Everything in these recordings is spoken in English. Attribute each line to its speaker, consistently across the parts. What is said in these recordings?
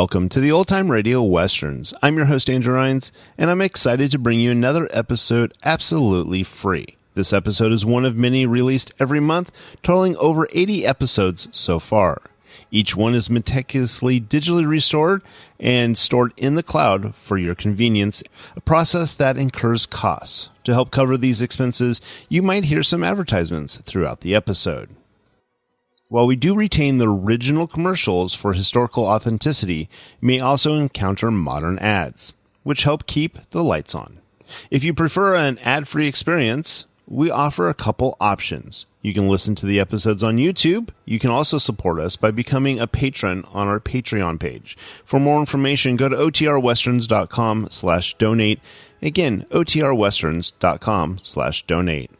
Speaker 1: Welcome to the Old Time Radio Westerns. I'm your host, Andrew Rhynes, and I'm excited to bring you another episode absolutely free. This episode is one of many released every month, totaling over 80 episodes so far. Each one is meticulously digitally restored and stored in the cloud for your convenience, a process that incurs costs. To help cover these expenses, you might hear some advertisements throughout the episode. While we do retain the original commercials for historical authenticity, you may also encounter modern ads, which help keep the lights on. If you prefer an ad-free experience, we offer a couple options. You can listen to the episodes on YouTube. You can also support us by becoming a patron on our Patreon page. For more information, go to otrwesterns.com/donate. Again, otrwesterns.com/donate.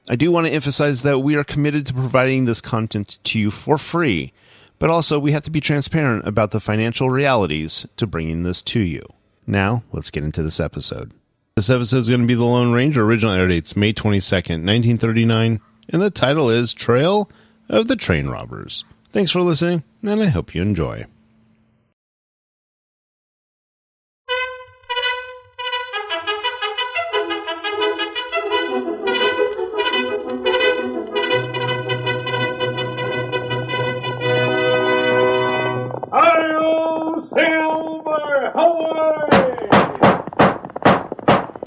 Speaker 1: I do want to emphasize that we are committed to providing this content to you for free, but also we have to be transparent about the financial realities to bringing this to you. Now, let's get into this episode. This episode is going to be The Lone Ranger. Original air dates May 22nd, 1939, and the title is Trail of the Train Robbers. Thanks for listening, and I hope you enjoy.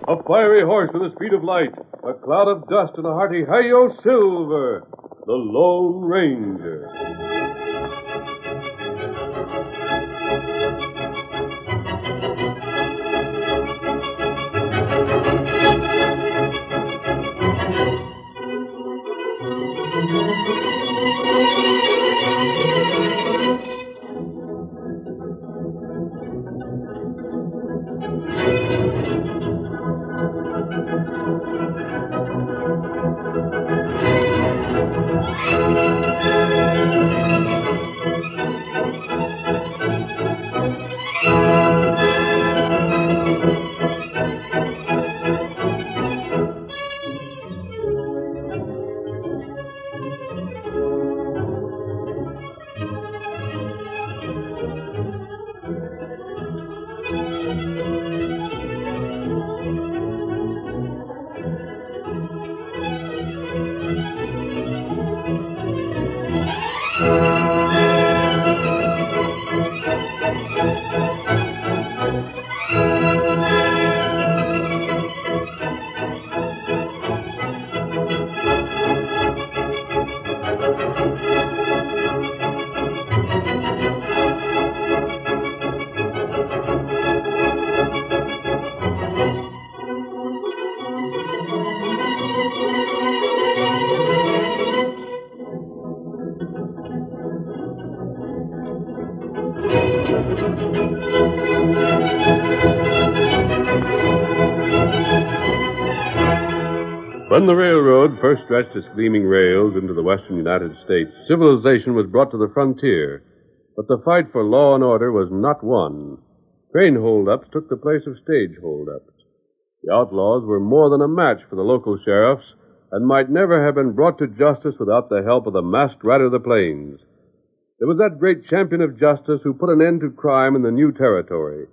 Speaker 2: A fiery horse with the speed of light, a cloud of dust, and a hearty Hi-Yo Silver, the Lone Ranger. When the railroad first stretched its gleaming rails into the western United States, civilization was brought to the frontier. But the fight for law and order was not won. Train holdups took the place of stage holdups. The outlaws were more than a match for the local sheriffs and might never have been brought to justice without the help of the masked rider of the plains. It was that great champion of justice who put an end to crime in the new territory.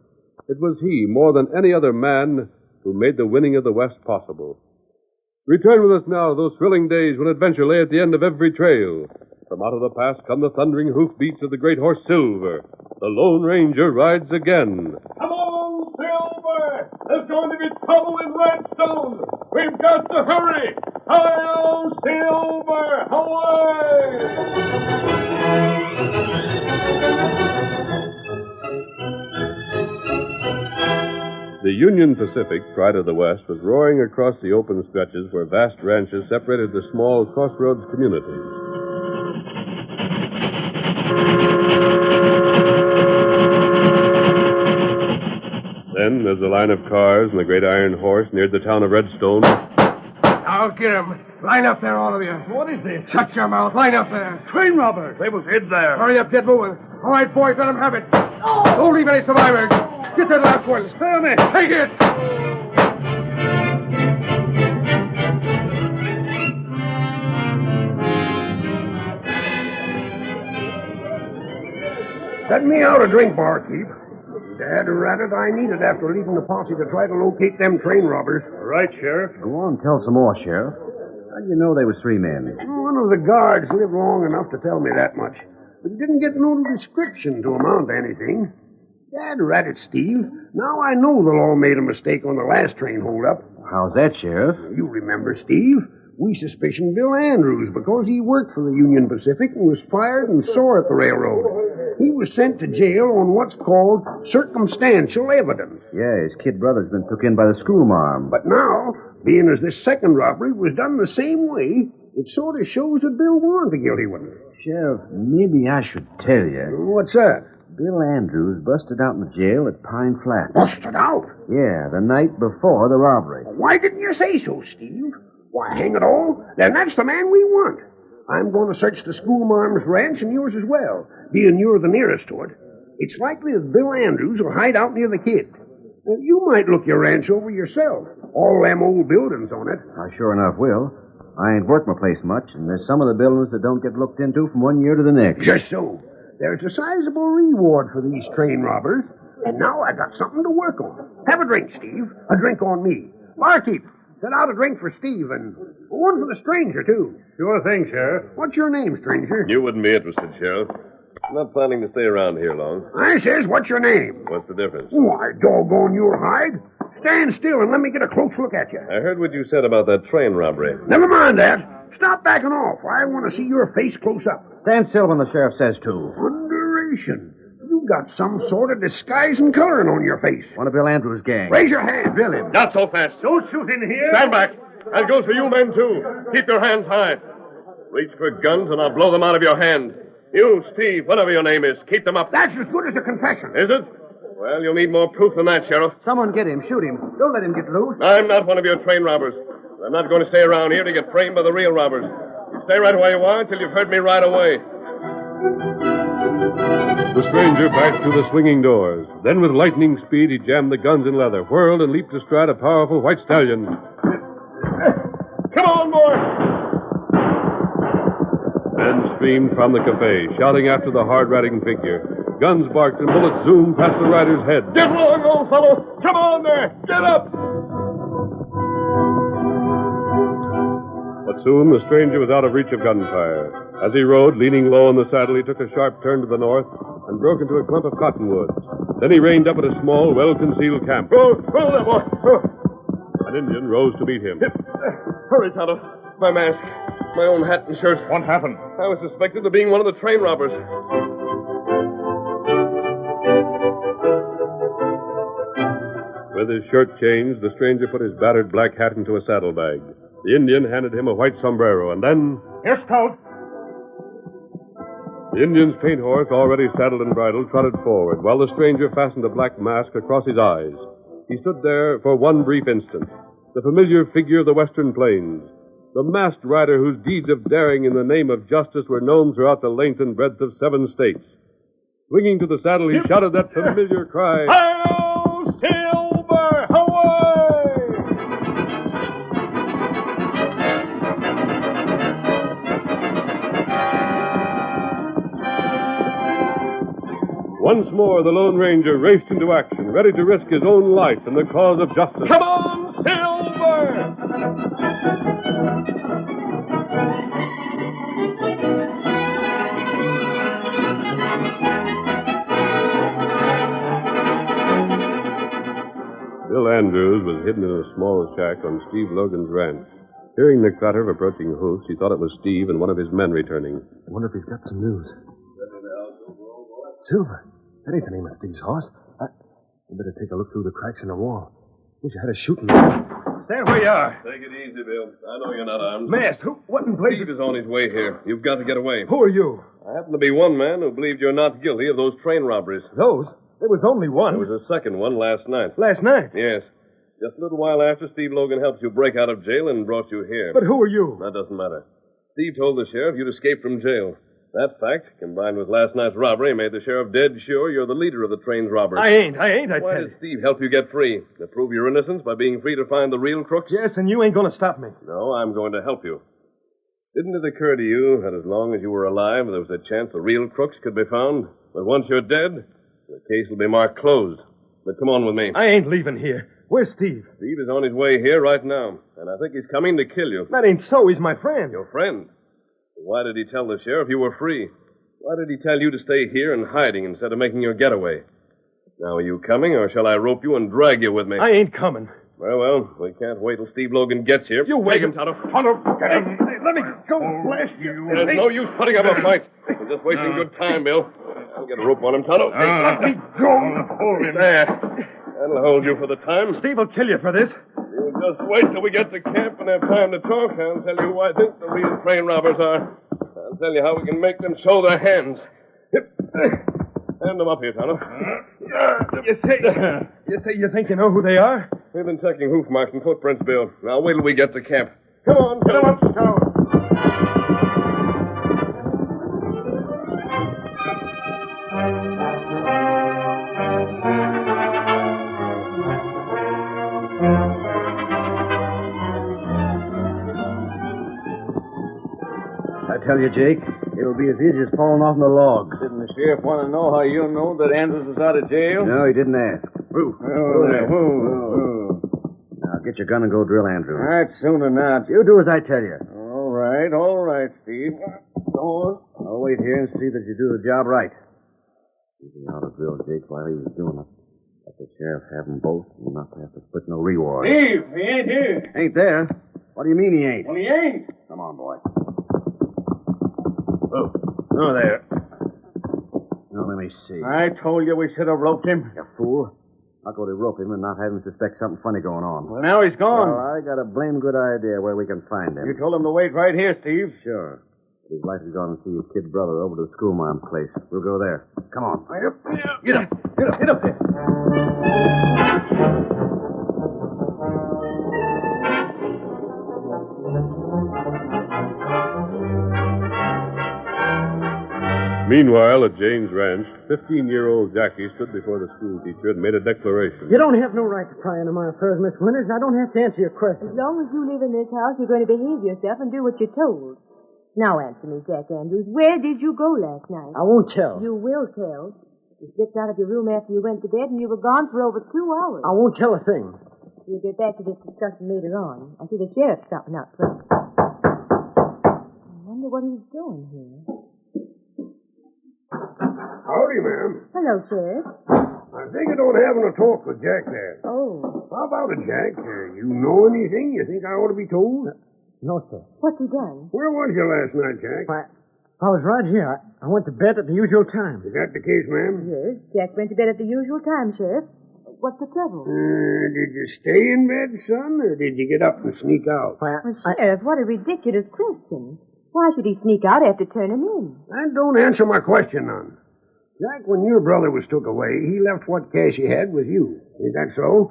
Speaker 2: It was he, more than any other man, who made the winning of the West possible. Return with us now to those thrilling days when adventure lay at the end of every trail. From out of the past come the thundering hoofbeats of the great horse Silver. The Lone Ranger rides again.
Speaker 3: Come on, Silver! There's going to be trouble in Redstone! We've got to hurry! Hi-yo, Silver!
Speaker 2: The Union Pacific, pride of the West, was roaring across the open stretches where vast ranches separated the small crossroads communities. Then, as the line of cars and the great iron horse neared the town of Redstone...
Speaker 4: I'll get him. Line up there, all of you.
Speaker 3: What is this?
Speaker 4: Shut your mouth. Line up there.
Speaker 3: Train robbers! They was hid there.
Speaker 4: Hurry up, get moving. All right, boys, let them have it. Don't leave any survivors. Get that last one.
Speaker 3: Stay on it.
Speaker 4: Take it. Set me out a drink, barkeep. Dad rabbit, I need it after leaving the posse to try to locate them train robbers.
Speaker 3: Right, Sheriff.
Speaker 5: Go on, tell some more, Sheriff. How do you know there was 3 men?
Speaker 4: One of the guards lived long enough to tell me that much, but he didn't get no description to amount to anything. Dad ratted, Steve. Now I know the law made a mistake on the last train holdup.
Speaker 5: How's that, Sheriff?
Speaker 4: You remember, Steve? We suspicioned Bill Andrews because he worked for the Union Pacific and was fired and sore at the railroad. He was sent to jail on what's called circumstantial evidence.
Speaker 5: Yeah, his kid brother's been took in by the schoolmarm.
Speaker 4: But now, being as this second robbery was done the same way, it sort of shows that Bill wasn't the guilty one.
Speaker 5: Sheriff, maybe I should tell you.
Speaker 4: What's that?
Speaker 5: Bill Andrews busted out in the jail at Pine Flats.
Speaker 4: Busted out?
Speaker 5: Yeah, the night before the robbery.
Speaker 4: Why didn't you say so, Steve? Why, hang it all, then that's the man we want. I'm going to search the schoolmarm's ranch and yours as well, being you're the nearest to it. It's likely that Bill Andrews will hide out near the kid. Now, you might look your ranch over yourself. All them old buildings on it.
Speaker 5: I sure enough will. I ain't worked my place much, and there's some of the buildings that don't get looked into from one year to the next.
Speaker 4: Just so. There's a sizable reward for these train robbers, and now I got something to work on. Have a drink, Steve. A drink on me. Barkeep, set out a drink for Steve, and one for the stranger, too.
Speaker 3: Sure thing, Sheriff.
Speaker 4: What's your name, stranger?
Speaker 2: You wouldn't be interested, Sheriff. I'm not planning to stay around here long.
Speaker 4: I says, what's your name?
Speaker 2: What's the difference?
Speaker 4: Why, doggone your hide. Stand still and let me get a close look at you.
Speaker 2: I heard what you said about that train robbery.
Speaker 4: Never mind that. Stop backing off. I want to see your face close up.
Speaker 5: Stand still when the sheriff says to.
Speaker 4: Thunderation. You got some sort of disguise and coloring on your face.
Speaker 5: One of Bill Andrews' gang.
Speaker 4: Raise your hand.
Speaker 5: Drill him.
Speaker 3: Not so fast. Don't shoot in here. Stand back. That goes for you men, too. Keep your hands high. Reach for guns, and I'll blow them out of your hand. You, Steve, whatever your name is, keep them up.
Speaker 4: That's as good as a confession.
Speaker 3: Is it? Well, you'll need more proof than that, Sheriff.
Speaker 5: Someone get him. Shoot him. Don't let him get loose.
Speaker 3: I'm not one of your train robbers. I'm not going to stay around here to get framed by the real robbers. You stay right where you are until you've heard me right away.
Speaker 2: The stranger passed through the swinging doors. Then, with lightning speed, he jammed the guns in leather, whirled, and leaped astride a powerful white stallion.
Speaker 3: Come on, boy!
Speaker 2: Men streamed from the cafe, shouting after the hard-riding figure. Guns barked and bullets zoomed past the rider's head.
Speaker 3: Get along, old fellow! Come on there! Get up!
Speaker 2: But soon the stranger was out of reach of gunfire. As he rode, leaning low in the saddle, he took a sharp turn to the north and broke into a clump of cottonwoods. Then he reined up at a small, well-concealed camp.
Speaker 3: Oh, there, boy! Oh.
Speaker 2: An Indian rose to meet him.
Speaker 3: Hurry, Tonto. My mask. My own hat and shirt. What happened? I was suspected of being one of the train robbers.
Speaker 2: With his shirt changed, the stranger put his battered black hat into a saddlebag. The Indian handed him a white sombrero, and then...
Speaker 3: Here, Scout.
Speaker 2: The Indian's paint horse, already saddled and bridled, trotted forward, while the stranger fastened a black mask across his eyes. He stood there for one brief instant, the familiar figure of the Western Plains, the masked rider whose deeds of daring in the name of justice were known throughout the length and breadth of 7 states. Swinging to the saddle, he shouted that familiar cry.
Speaker 3: Hi-yo, Silver! Away!
Speaker 2: Once more, the Lone Ranger raced into action, ready to risk his own life in the cause of justice.
Speaker 3: Come on, Silver!
Speaker 2: Bill Andrews was hidden in a small shack on Steve Logan's ranch. Hearing the clatter of approaching hoofs, he thought it was Steve and one of his men returning.
Speaker 6: I wonder if he's got some news. Silver. That ain't the name of Steve's horse. You better take a look through the cracks in the wall. Wish I had a shooting.
Speaker 3: Stand where you are.
Speaker 2: Take it easy, Bill. I know you're not armed.
Speaker 3: Masked. What in place
Speaker 2: Steve is on his way here. You've got to get away.
Speaker 3: Who are you?
Speaker 2: I happen to be one man who believed you're not guilty of those train robberies.
Speaker 3: Those? There was only one.
Speaker 2: There was a second one last night.
Speaker 3: Last night?
Speaker 2: Yes. Just a little while after Steve Logan helped you break out of jail and brought you here.
Speaker 3: But who are you?
Speaker 2: That doesn't matter. Steve told the sheriff you'd escaped from jail. That fact, combined with last night's robbery, made the sheriff dead sure you're the leader of the train's robbers.
Speaker 3: I ain't, I
Speaker 2: Why
Speaker 3: tell
Speaker 2: did Steve help you get free? To prove your innocence by being free to find the real crooks?
Speaker 3: Yes, and you ain't going to stop me.
Speaker 2: No, I'm going to help you. Didn't it occur to you that as long as you were alive, there was a chance the real crooks could be found?
Speaker 3: But once you're dead, the case will be marked closed. But come on with me.
Speaker 6: I ain't leaving here. Where's Steve?
Speaker 3: Steve is on his way here right now, and I think he's coming to kill you.
Speaker 6: That ain't so. He's my friend.
Speaker 3: Your friend? Why did he tell the sheriff you were free? Why did he tell you to stay here in hiding instead of making your getaway? Now, are you coming, or shall I rope you and drag you with me?
Speaker 6: I ain't coming.
Speaker 3: Well, we can't wait till Steve Logan gets here.
Speaker 6: You wait.
Speaker 3: Take him, Tonto.
Speaker 6: Get him. Hey, let me go. Blast you.
Speaker 3: There's no use putting up a fight. We're just wasting good time, Bill. I'll get a rope on him, Tonto.
Speaker 6: Let me go.
Speaker 3: Hold him. There. That'll hold you for the time.
Speaker 6: Steve will kill you for this.
Speaker 3: You just wait till we get to camp and have time to talk. I'll tell you who I think the real train robbers are. I'll tell you how we can make them show their hands. Hand them up here, Tonto.
Speaker 6: You say you think you know who they are?
Speaker 3: We've been checking hoof marks and footprints, Bill. Now wait till we get to camp. Come on, get 'em up, Tonto.
Speaker 5: I tell you, Jake, it'll be as easy as falling off the log.
Speaker 7: Didn't the sheriff want to know how you know that Andrews is out of jail?
Speaker 5: No, he didn't ask.
Speaker 7: Who?
Speaker 5: Now, get your gun and go drill Andrew.
Speaker 7: All right, soon enough.
Speaker 5: You do as I tell you.
Speaker 7: All right, Steve. Go on.
Speaker 5: I'll wait here and see that you do the job right. You can out of drill Jake while he was doing it. Let the sheriff have them both and not have to split no reward.
Speaker 7: Steve, he ain't here.
Speaker 5: Ain't there? What do you mean he ain't?
Speaker 7: Well, he ain't.
Speaker 5: Come on, boy.
Speaker 7: Oh, there.
Speaker 5: Now, let me see.
Speaker 7: I told you we should have roped him.
Speaker 5: You fool. I'll go to rope him and not have him suspect something funny going on.
Speaker 7: Well, now he's gone.
Speaker 5: Well, I got a blame good idea where we can find him.
Speaker 7: You told him to wait right here, Steve.
Speaker 5: Sure. He's likely gone and see his kid brother over to the schoolma'am's place. We'll go there. Come on.
Speaker 7: Get up. Get up there.
Speaker 2: Meanwhile, at Jane's ranch, 15-year-old Jackie stood before the school teacher and made a declaration.
Speaker 8: You don't have no right to pry into my affairs, Miss Winters, and I don't have to answer your questions.
Speaker 9: As long as you live in this house, you're going to behave yourself and do what you're told. Now answer me, Jack Andrews. Where did you go last night?
Speaker 8: I won't tell.
Speaker 9: You will tell. You slipped out of your room after you went to bed, and you were gone for over 2 hours.
Speaker 8: I won't tell a thing.
Speaker 9: We'll get back to this discussion later on. I see the sheriff stopping out front. I wonder what he's doing here.
Speaker 4: Howdy, ma'am.
Speaker 9: Hello, Sheriff.
Speaker 4: I think I don't having a talk with Jack there.
Speaker 9: Oh.
Speaker 4: How about it, Jack? You know anything you think I ought to be told?
Speaker 8: No, sir.
Speaker 9: What's he done?
Speaker 4: Where was you last night, Jack?
Speaker 8: I was right here. I went to bed at the usual time.
Speaker 4: Is that the case, ma'am?
Speaker 9: Yes, Jack went to bed at the usual time, Sheriff. What's the trouble?
Speaker 4: Did you stay in bed, son, or did you get up and sneak out?
Speaker 9: Well, Sheriff, what a ridiculous question. Why should he sneak out after turning in?
Speaker 4: That don't answer my question, none. Jack, when your brother was took away, he left what cash he had with you. Is that so?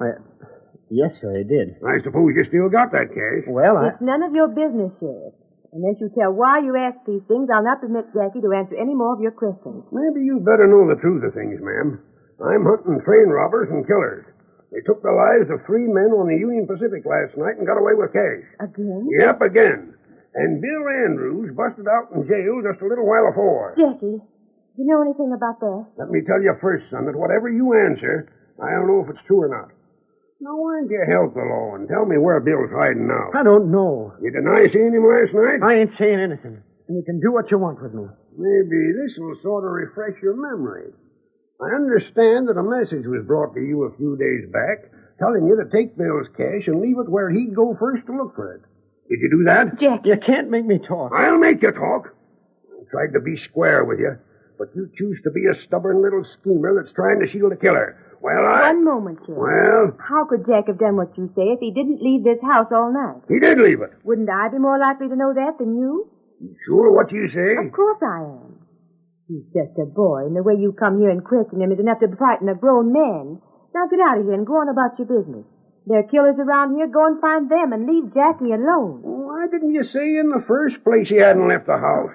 Speaker 8: Yes, sir, he did.
Speaker 4: I suppose you still got that cash.
Speaker 8: Well,
Speaker 9: It's none of your business, Sheriff. Unless you tell why you ask these things, I'll not permit Jackie to answer any more of your questions.
Speaker 4: Maybe you better know the truth of things, ma'am. I'm hunting train robbers and killers. They took the lives of 3 men on the Union Pacific last night and got away with cash.
Speaker 9: Again?
Speaker 4: Yep, again. And Bill Andrews busted out in jail just a little while before.
Speaker 9: Jackie, do you know anything about that?
Speaker 4: Let me tell you first, son, that whatever you answer, I don't know if it's true or not. Now, why don't you help the law and tell me where Bill's hiding now?
Speaker 8: I don't know.
Speaker 4: You deny seeing him last night?
Speaker 8: I ain't saying anything. And you can do what you want with me.
Speaker 4: Maybe this will sort of refresh your memory. I understand that a message was brought to you a few days back telling you to take Bill's cash and leave it where he'd go first to look for it. Did you do that?
Speaker 9: Jack,
Speaker 8: You can't make me talk.
Speaker 4: I'll make you talk. I tried to be square with you, but you choose to be a stubborn little schemer that's trying to shield a killer. Well,
Speaker 9: One moment, Sheriff.
Speaker 4: Well,
Speaker 9: How could Jack have done what you say if he didn't leave this house all night?
Speaker 4: he did leave it.
Speaker 9: Wouldn't I be more likely to know that than you?
Speaker 4: You sure what you say?
Speaker 9: Of course I am. He's just a boy, and the way you come here and question him is enough to frighten a grown man. Now get out of here and go on about your business. There are killers around here. Go and find them and leave Jackie alone.
Speaker 4: Why didn't you say in the first place he hadn't left the house?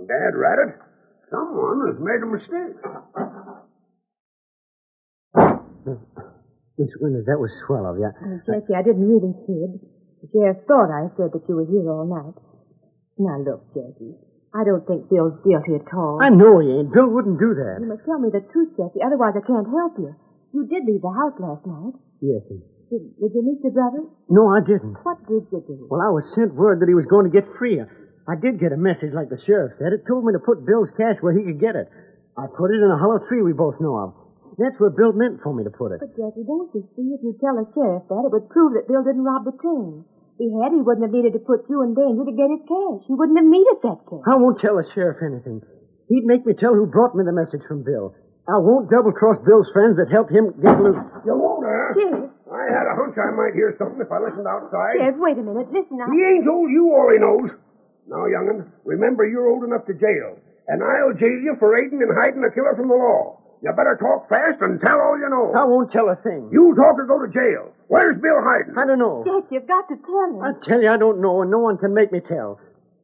Speaker 4: Dad Rabbit, someone has made a mistake.
Speaker 8: Miss Winters, that was swell of you.
Speaker 9: Jackie, I didn't really say it. The sheriff thought I said that you were here all night. Now look, Jackie. I don't think Bill's guilty at all.
Speaker 8: I know he ain't. Bill wouldn't do that.
Speaker 9: You must tell me the truth, Jackie, otherwise I can't help you. You did leave the house last night.
Speaker 8: Yes.
Speaker 9: Did you meet your brother?
Speaker 8: No, I didn't.
Speaker 9: What did you do?
Speaker 8: Well, I was sent word that he was going to get free. I did get a message like the sheriff said. It told me to put Bill's cash where he could get it. I put it in a hollow tree we both know of. That's where Bill meant for me to put it.
Speaker 9: But, Jackie, don't you see? If you tell the sheriff that, it would prove that Bill didn't rob the train. If he had, he wouldn't have needed to put you in danger to get his cash. He wouldn't have needed that cash.
Speaker 8: I won't tell the sheriff anything. He'd make me tell who brought me the message from Bill. I won't double-cross Bill's friends that helped him get loose.
Speaker 4: You won't, huh?
Speaker 9: Sheriff.
Speaker 4: I had a hunch I might hear something if I listened outside.
Speaker 9: Sheriff, wait a minute. Listen,
Speaker 4: He ain't told you all he knows. Now, young'un, remember you're old enough to jail. And I'll jail you for aiding and hiding a killer from the law. You better talk fast and tell all you know.
Speaker 8: I won't tell a thing.
Speaker 4: You talk or go to jail. Where's Bill hiding?
Speaker 8: I don't know.
Speaker 9: Jack, you've got to tell him.
Speaker 8: I tell you, I don't know, and no one can make me tell.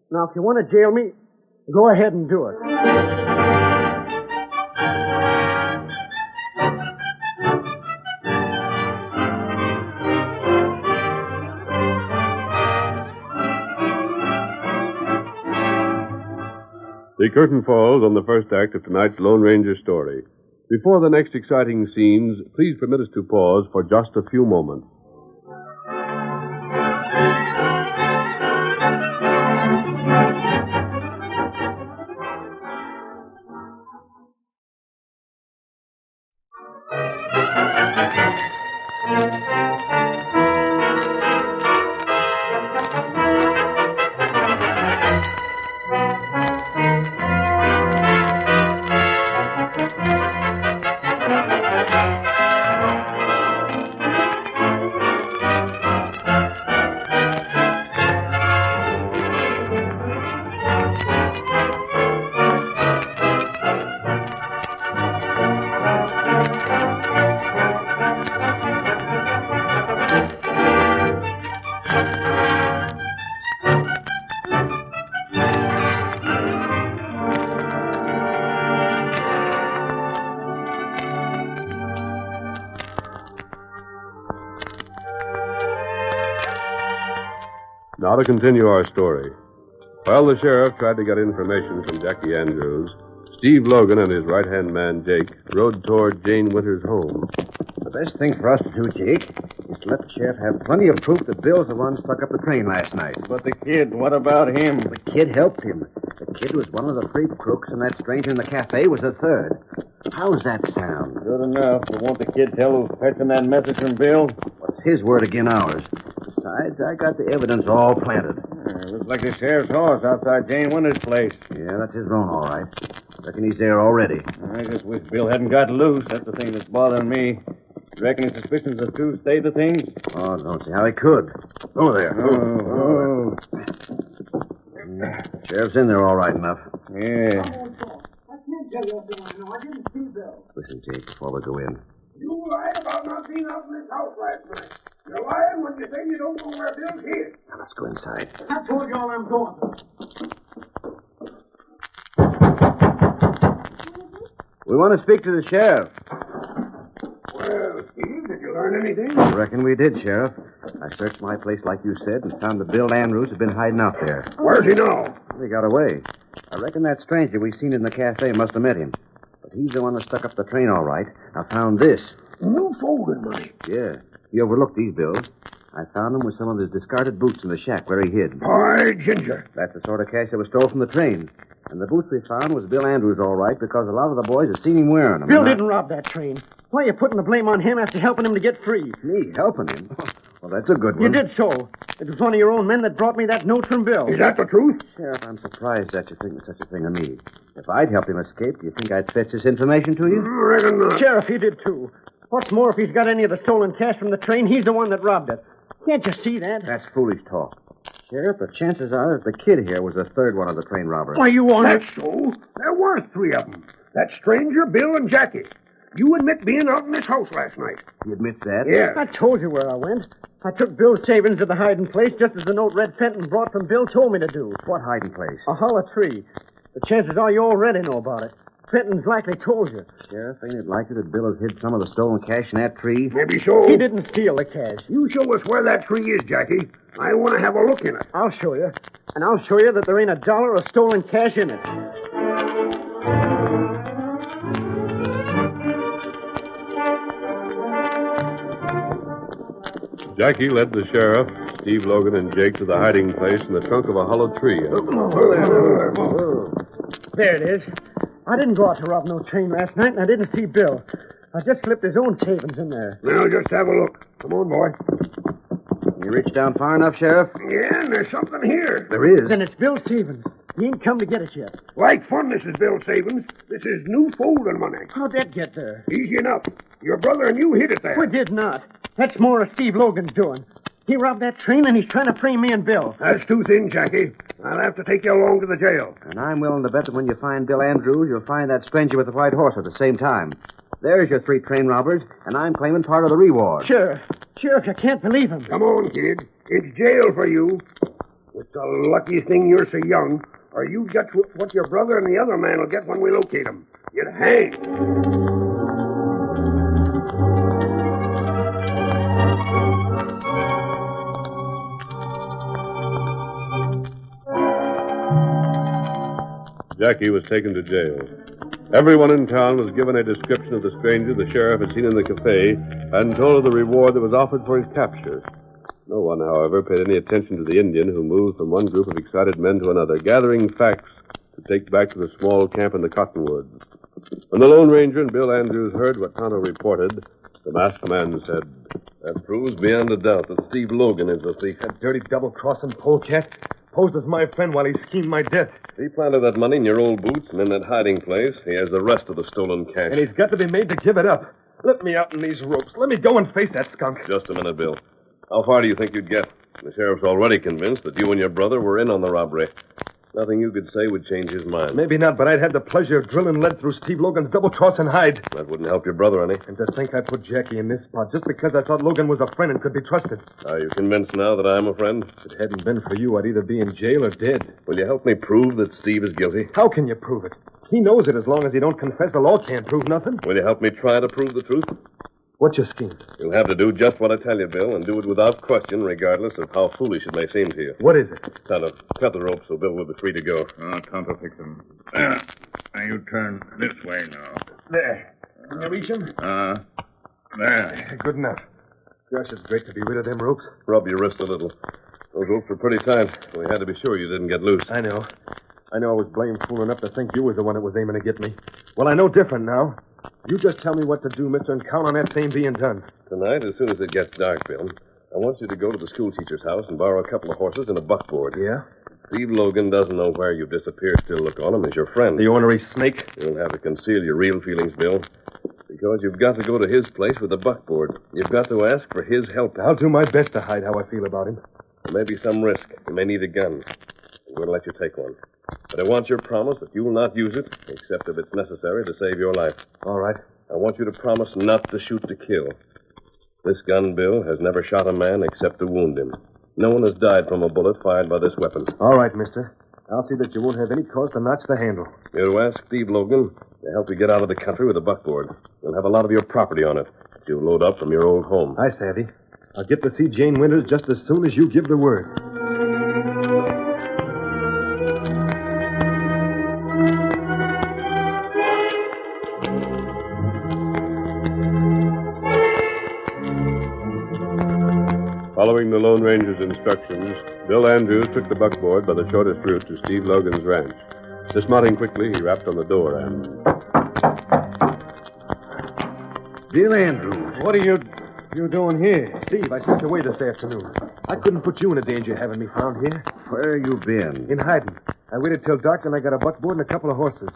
Speaker 8: Now, if you want to jail me, go ahead and do it.
Speaker 2: The curtain falls on the first act of tonight's Lone Ranger story. Before the next exciting scenes, please permit us to pause for just a few moments. Now to continue our story. While the sheriff tried to get information from Jackie Andrews, Steve Logan and his right-hand man, Jake, rode toward Jane Winter's home.
Speaker 5: The best thing for us to do, Jake, is to let the sheriff have plenty of proof that Bill's the one stuck up the train last night.
Speaker 7: But the kid, what about him?
Speaker 5: The kid helped him. The kid was one of the three crooks, and that stranger in the cafe was the third. How's that sound?
Speaker 7: Good enough. But won't the kid tell who's fetching that message from Bill?
Speaker 5: What's his word again ours? Besides, I got the evidence all planted.
Speaker 7: Looks like the sheriff's horse outside Jane Winter's place.
Speaker 5: Yeah, that's his roan, all right. Reckon he's there already.
Speaker 7: I just wish Bill hadn't got loose. That's the thing that's bothering me. Reckon his suspicions of true state of things?
Speaker 5: Oh, don't see how he could. Oh, there.
Speaker 7: Oh.
Speaker 5: Sheriff's in there all right enough.
Speaker 7: Yeah.
Speaker 8: I can't tell you everything I know. I didn't see Bill.
Speaker 5: Listen, Jake, before we go in.
Speaker 4: You lied about not being out in this house last night. You're lying when you say you don't know where Bill's hid.
Speaker 5: Now, let's go inside.
Speaker 8: I told you all I'm going.
Speaker 5: We want to speak to the sheriff.
Speaker 4: Well, Steve, did you learn anything?
Speaker 5: I reckon we did, Sheriff. I searched my place like you said and found that Bill Andrews had been hiding out there.
Speaker 4: Where's he now?
Speaker 5: He got away. I reckon that stranger we seen in the cafe must have met him. But he's the one that stuck up the train all right. I found this.
Speaker 4: New folding money.
Speaker 5: Yeah. He overlooked these bills. I found them with some of his discarded boots in the shack where he hid.
Speaker 4: By ginger.
Speaker 5: That's the sort of cash that was stole from the train. And the boots we found was Bill Andrews all right because a lot of the boys had seen him wearing them.
Speaker 8: Bill didn't rob that train. Why are you putting the blame on him after helping him to get free?
Speaker 5: Me helping him? Well, that's a good one.
Speaker 8: You did so. It was one of your own men that brought me that note from Bill.
Speaker 4: Is that the truth?
Speaker 5: Sheriff, I'm surprised that you think of such a thing of me. If I'd helped him escape, do you think I'd fetch this information to you?
Speaker 4: I reckon not.
Speaker 8: Sheriff, he did too. What's more, if he's got any of the stolen cash from the train, he's the one that robbed it. Can't you see that?
Speaker 5: That's foolish talk. Sheriff, the chances are that the kid here was the third one of the train robbers.
Speaker 8: Why, you want
Speaker 4: That's so. There were three of them. That stranger, Bill, and Jackie. You admit being out in this house last night.
Speaker 5: He admits that?
Speaker 4: Yeah.
Speaker 8: I told you where I went. I took Bill's savings to the hiding place just as the note Red Fenton brought from Bill told me to do.
Speaker 5: What hiding place?
Speaker 8: A hollow tree. The chances are you already know about it. Fenton's likely told you.
Speaker 5: Sheriff, ain't it likely that Bill has hid some of the stolen cash in that tree?
Speaker 4: Maybe so.
Speaker 8: He didn't steal the cash.
Speaker 4: You show us where that tree is, Jackie. I want to have a look in it.
Speaker 8: I'll show you. And I'll show you that there ain't a dollar of stolen cash in it.
Speaker 2: Jackie led the sheriff, Steve Logan, and Jake to the hiding place in the trunk of a hollow tree.
Speaker 8: There it is. I didn't go out to rob no train last night, and I didn't see Bill. I just slipped his own savings in there.
Speaker 4: Now, just have a look. Come on, boy.
Speaker 5: You reach down far enough, Sheriff?
Speaker 4: Yeah, and there's something here.
Speaker 5: There is.
Speaker 8: Then it's Bill's savings. He ain't come to get it yet.
Speaker 4: Like fun, this is Bill's savings. This is new folding money.
Speaker 8: How'd that get there?
Speaker 4: Easy enough. Your brother and you hid it there.
Speaker 8: We did not. That's more of Steve Logan's doing. He robbed that train, and he's trying to frame me and Bill.
Speaker 4: That's too thin, Jackie. I'll have to take you along to the jail.
Speaker 5: And I'm willing to bet that when you find Bill Andrews, you'll find that stranger with the white horse at the same time. There's your 3 train robbers, and I'm claiming part of the reward.
Speaker 8: Sheriff, you can't believe him.
Speaker 4: Come on, kid. It's jail for you. It's the luckiest thing you're so young, or you get what your brother and the other man will get when we locate him. You'd hang.
Speaker 2: Jackie was taken to jail. Everyone in town was given a description of the stranger the sheriff had seen in the cafe and told of the reward that was offered for his capture. No one, however, paid any attention to the Indian who moved from one group of excited men to another, gathering facts to take back to the small camp in the cottonwoods. When the Lone Ranger and Bill Andrews heard what Tonto reported, the masked man said, "That proves beyond a doubt that Steve Logan is the thief."
Speaker 6: That dirty double-crossing polecat posed as my friend while he schemed my death.
Speaker 2: He planted that money in your old boots, and in that hiding place, he has the rest of the stolen cash.
Speaker 6: And he's got to be made to give it up. Let me out in these ropes. Let me go and face that skunk.
Speaker 2: Just a minute, Bill. How far do you think you'd get? The sheriff's already convinced that you and your brother were in on the robbery. Nothing you could say would change his mind.
Speaker 6: Maybe not, but I'd had the pleasure of drilling lead through Steve Logan's double-crossing hide.
Speaker 2: That wouldn't help your brother any.
Speaker 6: And to think I put Jackie in this spot just because I thought Logan was a friend and could be trusted.
Speaker 2: Are you convinced now that I'm a friend?
Speaker 6: If it hadn't been for you, I'd either be in jail or dead.
Speaker 2: Will you help me prove that Steve is guilty?
Speaker 6: How can you prove it? He knows it. As long as he don't confess, the law can't prove nothing.
Speaker 2: Will you help me try to prove the truth?
Speaker 6: What's your scheme?
Speaker 2: You'll have to do just what I tell you, Bill, and do it without question, regardless of how foolish it may seem to you.
Speaker 6: What is it?
Speaker 2: Tonto, cut the rope so Bill will be free to go.
Speaker 10: Oh, Tonto, fix him. There. Now you turn this way now.
Speaker 6: There. Can you reach him?
Speaker 10: There.
Speaker 6: Good enough. Gosh, it's great to be rid of them ropes.
Speaker 2: Rub your wrist a little. Those ropes were pretty tight. We had to be sure you didn't get loose.
Speaker 6: I know I was blame fool enough to think you was the one that was aiming to get me. Well, I know different now. You just tell me what to do, mister, and count on that same being done.
Speaker 2: Tonight, as soon as it gets dark, Bill, I want you to go to the schoolteacher's house and borrow a couple of horses and a buckboard.
Speaker 6: Yeah?
Speaker 2: Steve Logan doesn't know where you've disappeared. Still look on him as your friend.
Speaker 6: The ornery snake?
Speaker 2: You'll have to conceal your real feelings, Bill, because you've got to go to his place with the buckboard. You've got to ask for his help.
Speaker 6: I'll do my best to hide how I feel about him.
Speaker 2: There may be some risk. You may need a gun. I'm going to let you take one. But I want your promise that you will not use it, except if it's necessary to save your life.
Speaker 6: All right.
Speaker 2: I want you to promise not to shoot to kill. This gun, Bill, has never shot a man except to wound him. No one has died from a bullet fired by this weapon.
Speaker 6: All right, mister. I'll see that you won't have any cause to notch the handle.
Speaker 2: You ask Steve Logan to help you get out of the country with a buckboard. You'll have a lot of your property on it. You'll load up from your old home.
Speaker 6: I savvy. I'll get to see Jane Winters just as soon as you give the word.
Speaker 2: Following the Lone Ranger's instructions, Bill Andrews took the buckboard by the shortest route to Steve Logan's ranch. Dismounting quickly, he rapped on the door and...
Speaker 5: Bill Andrews.
Speaker 6: What are you doing here? Steve, I sent you away this afternoon. I couldn't put you in a danger having me found here.
Speaker 5: Where you been?
Speaker 6: In hiding. I waited till dark, then I got a buckboard and a couple of horses.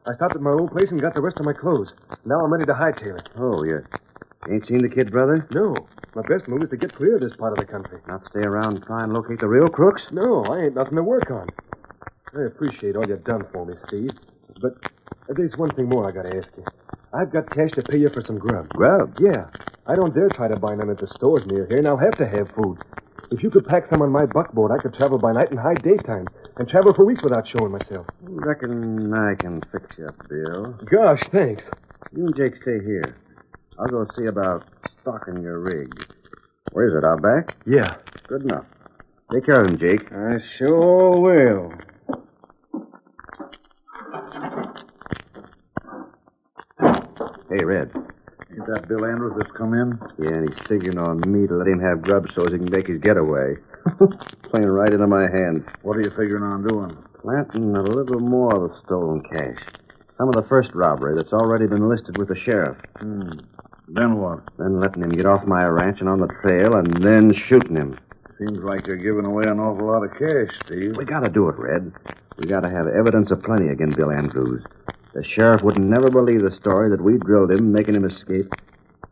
Speaker 6: I stopped at my old place and got the rest of my clothes. Now I'm ready to hightail it.
Speaker 5: Oh, you ain't seen the kid, brother?
Speaker 6: No. My best move is to get clear of this part of the country.
Speaker 5: Not stay around and try and locate the real crooks?
Speaker 6: No, I ain't nothing to work on. I appreciate all you've done for me, Steve. But there's one thing more I gotta ask you. I've got cash to pay you for some grub.
Speaker 5: Grub?
Speaker 6: Yeah. I don't dare try to buy none at the stores near here, and I'll have to have food. If you could pack some on my buckboard, I could travel by night and hide daytimes. and travel for weeks without showing myself.
Speaker 5: Reckon I can fix you up, Bill.
Speaker 6: Gosh, thanks.
Speaker 5: You and Jake stay here. I'll go see about stocking your rig. Where is it, out back?
Speaker 6: Yeah.
Speaker 5: Good enough. Take care of him, Jake.
Speaker 7: I sure will.
Speaker 5: Hey, Red.
Speaker 10: Ain't that Bill Andrews that's come in?
Speaker 5: Yeah, and he's figuring on me to let him have grub so as he can make his getaway. Playing right into my hands.
Speaker 10: What are you figuring on doing?
Speaker 5: Planting a little more of the stolen cash. Some of the first robbery that's already been listed with the sheriff.
Speaker 10: Then what?
Speaker 5: Then letting him get off my ranch and on the trail, and then shooting him.
Speaker 10: Seems like you're giving away an awful lot of cash, Steve.
Speaker 5: We gotta do it, Red. We gotta have evidence aplenty against Bill Andrews. The sheriff would never believe the story that we drilled him, making him escape,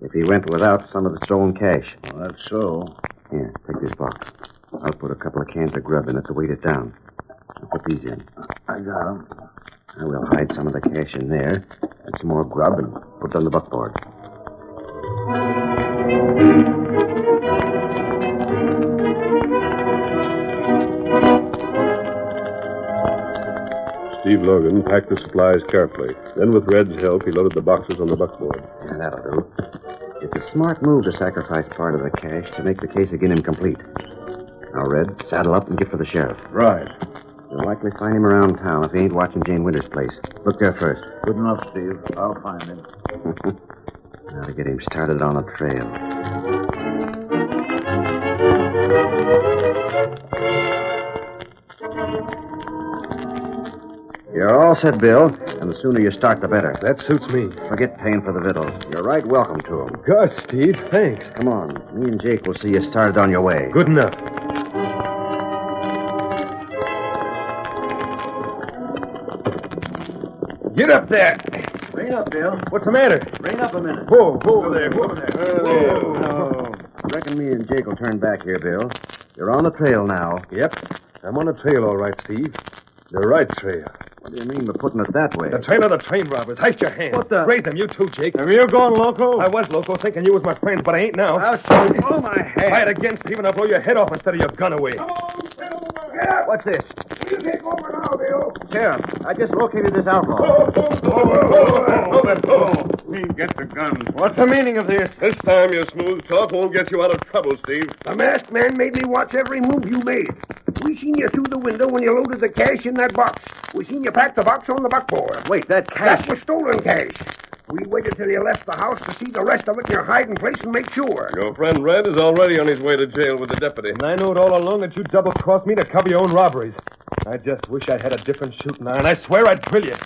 Speaker 5: if he went without some of the stolen cash.
Speaker 10: Well, that's so.
Speaker 5: Here, take this box. I'll put a couple of cans of grub in it to weight it down. I'll put these in.
Speaker 10: I got him.
Speaker 5: I will hide some of the cash in there, and some more grub, and put it on the buckboard.
Speaker 2: Steve Logan packed the supplies carefully. Then, with Red's help, he loaded the boxes on the buckboard.
Speaker 5: Yeah, that'll do. It's a smart move to sacrifice part of the cash to make the case against him complete. Now, Red, saddle up and get for the sheriff.
Speaker 10: Right.
Speaker 5: You'll likely find him around town if he ain't watching Jane Winters' place. Look there first.
Speaker 10: Good enough, Steve. I'll find him.
Speaker 5: Now to get him started on a trail. You're all set, Bill, and the sooner you start, the better.
Speaker 6: That suits me.
Speaker 5: Forget paying for the victuals. You're right welcome to them.
Speaker 6: Gosh, Steve, thanks.
Speaker 5: Come on. Me and Jake will see you started on your way.
Speaker 6: Good enough. Get up there.
Speaker 7: Rein up, Bill.
Speaker 6: What's the matter?
Speaker 7: Rein up a minute.
Speaker 6: Whoa, over there, over there.
Speaker 5: Whoa. Reckon me and Jake will turn back here, Bill. You're on the trail now.
Speaker 6: Yep. I'm on the trail, all right, Steve. The right trail.
Speaker 5: What do you mean by putting it that way?
Speaker 6: The trail of the train robbers. Heist your hands.
Speaker 7: What the?
Speaker 6: Raise them, you too, Jake.
Speaker 7: Have you gone loco?
Speaker 6: I was loco, thinking you was my friends, but I ain't now.
Speaker 7: I'll shoot you. Oh, my head.
Speaker 6: Try it again, Stephen. I'll blow your head off instead of your gun away.
Speaker 5: What's this?
Speaker 4: You take over now, Bill.
Speaker 5: Sheriff, I just located this outlaw.
Speaker 10: Me, get the gun.
Speaker 7: What's the meaning of this?
Speaker 3: This time your smooth talk won't get you out of trouble, Steve.
Speaker 4: The masked man made me watch every move you made. We seen you through the window when you loaded the cash in that box. We seen you pack the box on the buckboard.
Speaker 5: Wait, that cash...
Speaker 4: That was stolen cash. We waited till you left the house to see the rest of it in your hiding place and make sure.
Speaker 3: Your friend Red is already on his way to jail with the deputy.
Speaker 6: And I knowed all along that you double-crossed me to cover your own robberies. I just wish I had a different shooting iron. I swear I'd drill you.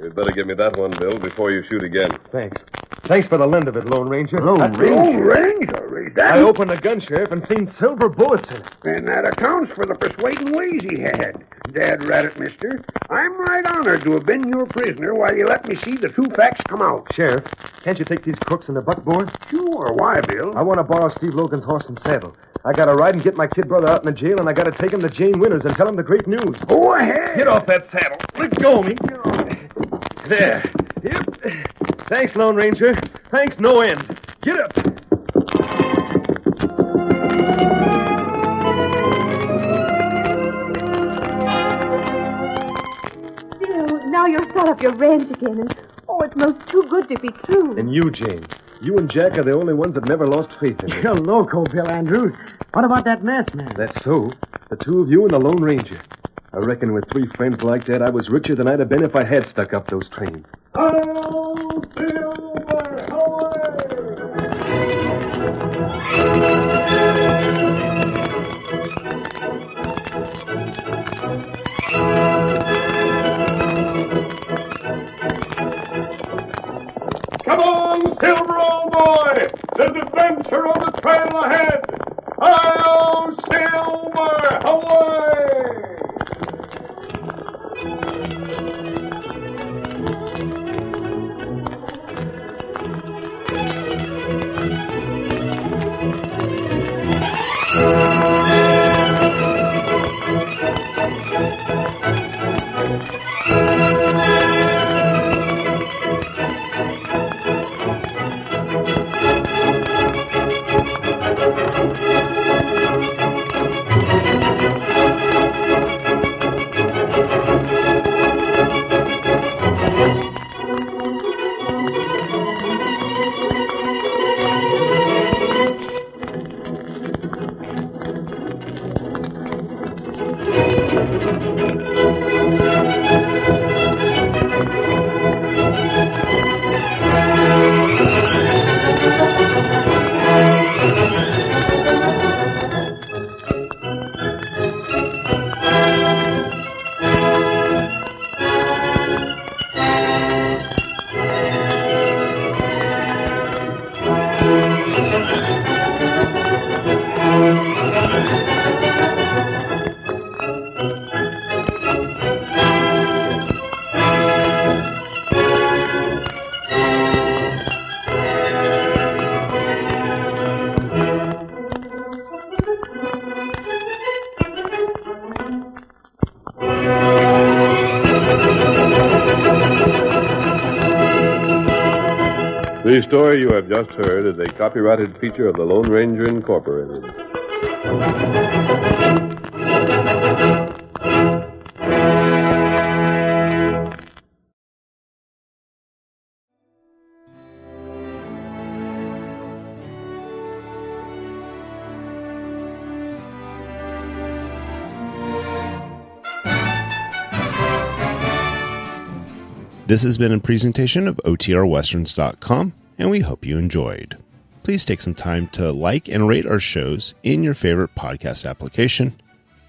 Speaker 3: You'd better give me that one, Bill, before you shoot again.
Speaker 6: Thanks. Thanks for the lend of it, Lone Ranger.
Speaker 4: Lone Ranger? Is that?
Speaker 6: I opened the gun, Sheriff, and seen silver bullets in it.
Speaker 4: And that accounts for the persuading ways he had. Dad rat it, mister. I'm right honored to have been your prisoner while you let me see the true facts come out.
Speaker 6: Sheriff, can't you take these crooks in the buckboard?
Speaker 4: Sure. Why, Bill?
Speaker 6: I want to borrow Steve Logan's horse and saddle. I got to ride and get my kid brother out in the jail, and I got to take him to Jane Winters and tell him the great news.
Speaker 4: Go ahead.
Speaker 6: Get off that saddle. Let go of me. There. Yep. Thanks, Lone Ranger. Thanks, no end. Get up.
Speaker 9: Bill, now you're set up your ranch again, and it's most too good to be true.
Speaker 6: And you, Jane. You and Jack are the only ones that never lost faith in me.
Speaker 8: You're loco, Bill Andrews. What about that masked man?
Speaker 6: That's so. The two of you and the Lone Ranger. I reckon with three friends like that, I was richer than I'd have been if I had stuck up those trains.
Speaker 3: Oh, Silver, Come on, Silver, old boy! There's adventure on the trail ahead! Hi-yo, Silver! Away!
Speaker 2: The story you have just heard is a copyrighted feature of the Lone Ranger Incorporated.
Speaker 1: This has been a presentation of OTRWesterns.com, and we hope you enjoyed. Please take some time to like and rate our shows in your favorite podcast application.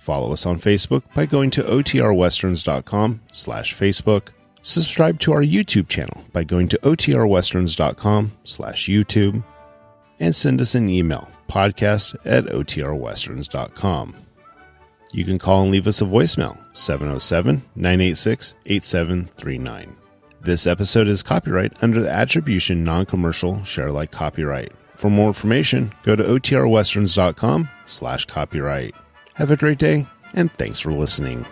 Speaker 1: Follow us on Facebook by going to OTRWesterns.com/Facebook. Subscribe to our YouTube channel by going to OTRWesterns.com/YouTube. And send us an email, podcast@OTRWesterns.com. You can call and leave us a voicemail, 707-986-8739. This episode is copyright under the Attribution Non-Commercial Share Alike copyright. For more information, go to OTRWesterns.com/copyright. Have a great day, and thanks for listening.